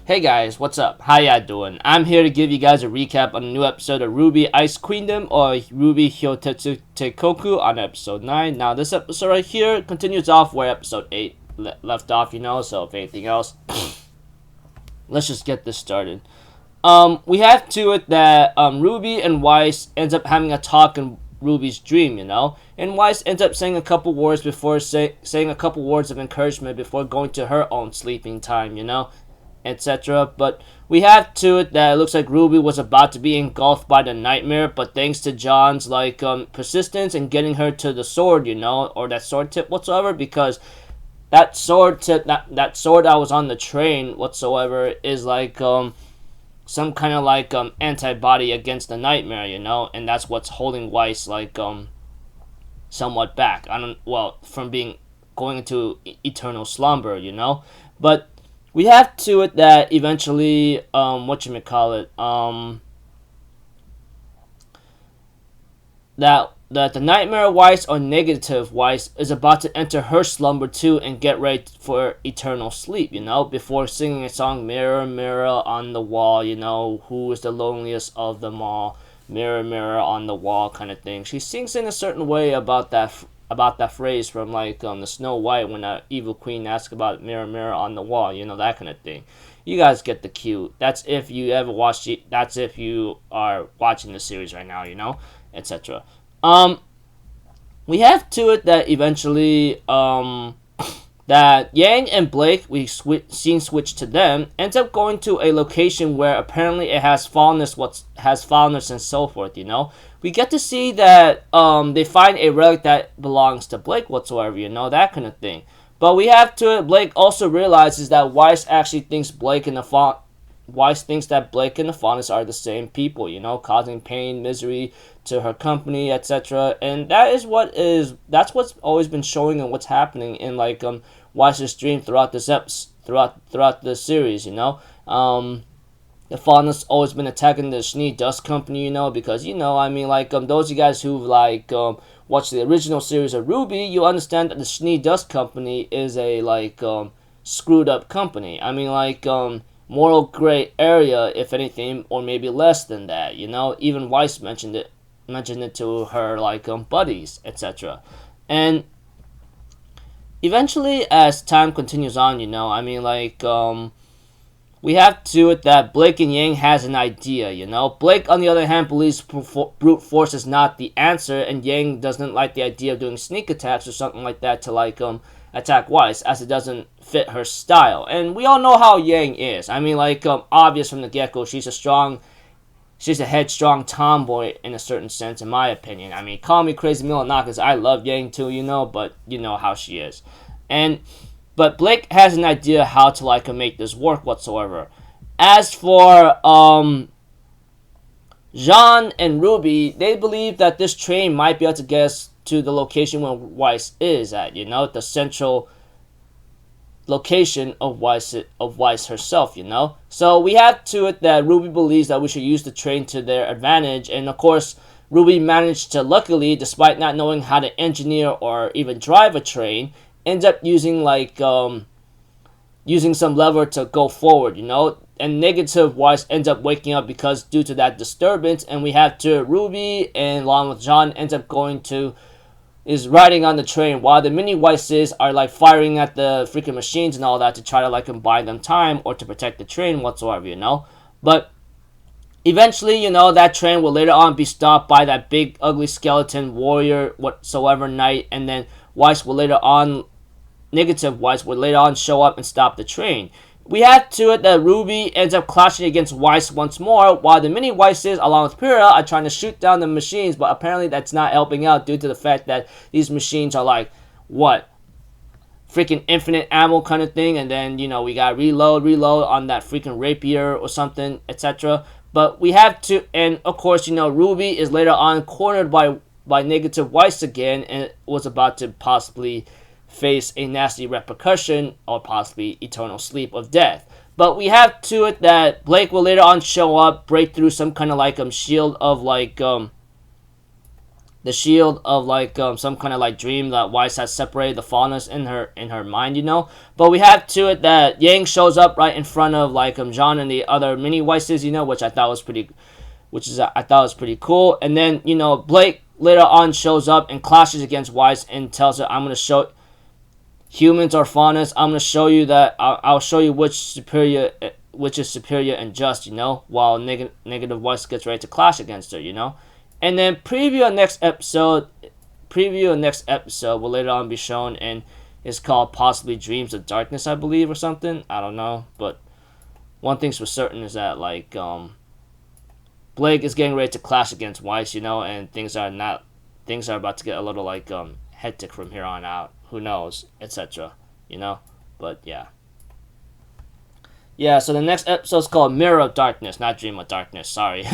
Hey guys, what's up? How ya doing? I'm here to give you guys a recap on a new episode of RWBY Ice Queendom or RWBY氷雪帝国on episode 9. Now this episode right here continues off where episode 8 left off, so if anything else, let's just get this started. We have to it that Ruby and Weiss ends up having a talk in Ruby's dream, and Weiss ends up saying a couple words before saying a couple words of encouragement before going to her own sleeping time, etc. But we have to it that it looks like Ruby was about to be engulfed by the nightmare, but thanks to John's persistence in getting her to the sword, or that sword tip whatsoever, because that sword tip, that sword that was on the train whatsoever is some kind of antibody against the nightmare, and that's what's holding Weiss somewhat back. From going into eternal slumber, but we have to it that eventually, that the nightmare Weiss or negative Weiss is about to enter her slumber too and get ready for eternal sleep, before singing a song, Mirror, Mirror on the Wall, who is the loneliest of them all, Mirror, Mirror on the Wall kind of thing. She sings in a certain way about that phrase from the Snow White when the evil queen asks about Mirror, Mirror on the Wall, that kind of thing. You guys get the cue. That's if you ever watched it. That's if you are watching the series right now, etc. We have to it that eventually that Yang and Blake, we seen switch to them, ends up going to a location where apparently it has fallenness and so forth, We get to see that they find a relic that belongs to Blake whatsoever, that kind of thing. But we have to it, Blake also realizes that Weiss actually thinks Weiss thinks that Blake and the Faunus are the same people, causing pain, misery to her company, etc. And that's what's always been showing and what's happening in Weiss's dream throughout the series, The Faunus always been attacking the Schnee Dust Company, because those of you guys who watched the original series of RWBY, you understand that the Schnee Dust Company is a screwed up company. Moral gray area, if anything, or maybe less than that, Even Weiss mentioned it to her buddies, etc. And eventually, as time continues on, we have to it that Blake and Yang has an idea, Blake, on the other hand, believes brute force is not the answer, and Yang doesn't like the idea of doing sneak attacks or something like that to attack Weiss, as it doesn't fit her style. And we all know how Yang is. Obvious from the get-go, she's a headstrong tomboy in a certain sense, in my opinion. Call me crazy Milanakis, I love Yang too, but you know how she is. But Blake has an idea how to make this work whatsoever. As for Jean and Ruby, they believe that this train might be able to get us to the location where Weiss is at, the central location of Weiss herself, So we have to it that Ruby believes that we should use the train to their advantage, and of course, Ruby managed to, luckily, despite not knowing how to engineer or even drive a train, ends up using using some lever to go forward, And negative Weiss ends up waking up because due to that disturbance, and we have to Ruby and along with John ends up is riding on the train while the mini Weisses are firing at the freaking machines and all that to try to buy them time or to protect the train whatsoever, But eventually, that train will later on be stopped by that big ugly skeleton warrior whatsoever knight, and then negative Weiss will later on show up and stop the train. We have to it that Ruby ends up clashing against Weiss once more, while the mini Weisses, along with Pyrrha, are trying to shoot down the machines, but apparently that's not helping out due to the fact that these machines are freaking infinite ammo kind of thing, and then, we got reload on that freaking rapier or something, etc. But we have to, and of course, Ruby is later on cornered by negative Weiss again, and was about to possibly face a nasty repercussion or possibly eternal sleep of death. But we have to it that Blake will later on show up, break through some kind of shield of the shield of like some kind of like dream that Weiss has separated the faunus in her mind, you know. But we have to it that Yang shows up right in front of like Jean and the other mini Weisses, you know, which I thought was pretty cool. And then, you know, Blake later on shows up and clashes against Weiss and tells her, I'm gonna show humans or faunus. I'm gonna show you that I'll show you which is superior and just, you know, while negative Weiss gets ready to clash against her, you know. And then preview of next episode will later on be shown, and it's called possibly Dreams of Darkness, I believe, or something. I don't know, but one thing's for certain is that like Blake is getting ready to clash against Weiss, you know, and things are about to get a little like hectic from here on out. Who knows, etc. You know, but yeah. Yeah, so the next episode is called Mirror of Darkness, not Dream of Darkness. Sorry.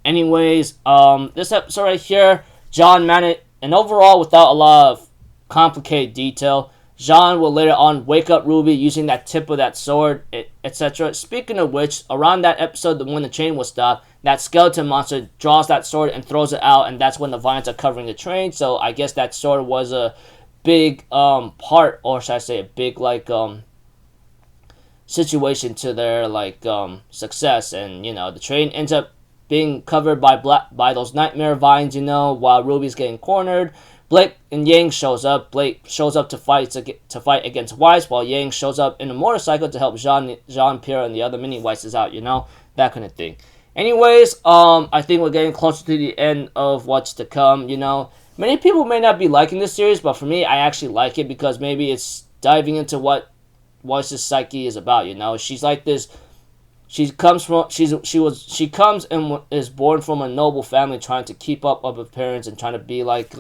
Anyways, this episode right here, John managed, and overall, without a lot of complicated detail, Jean will later on wake up Ruby using that tip of that sword, etc. Speaking of which, around that episode, when the train was stopped, that skeleton monster draws that sword and throws it out, and that's when the vines are covering the train. So I guess that sword was a big part, or should I say a big like situation to their like success. And you know, the train ends up being covered by those nightmare vines, you know, while Ruby's getting cornered. Blake and Yang shows up. Blake shows up to fight against Weiss, while Yang shows up in a motorcycle to help Jean-Pierre and the other mini Weisses out, you know, that kind of thing. Anyways, I think we're getting closer to the end of what's to come, you know. Many people may not be liking this series, but for me, I actually like it because maybe it's diving into what Weiss's psyche is about, you know. She's like this. She comes and is born from a noble family, trying to keep up with her parents and trying to be like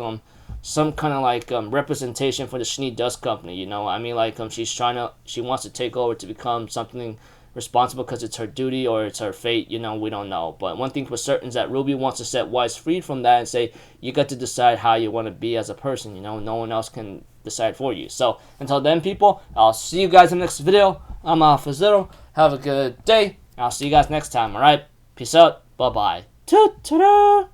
some kind of like representation for the Schnee Dust Company, you know. I mean, like she wants to take over to become something responsible because it's her duty or it's her fate, you know. We don't know, but one thing for certain is that Ruby wants to set Weiss free from that and say you got to decide how you want to be as a person, you know. No one else can decide for you. So until then, people, I'll see you guys in the next video. I'm Alpha Zero. Have a good day. I'll see you guys next time, alright? Peace out. Bye-bye. Ta-ta-da!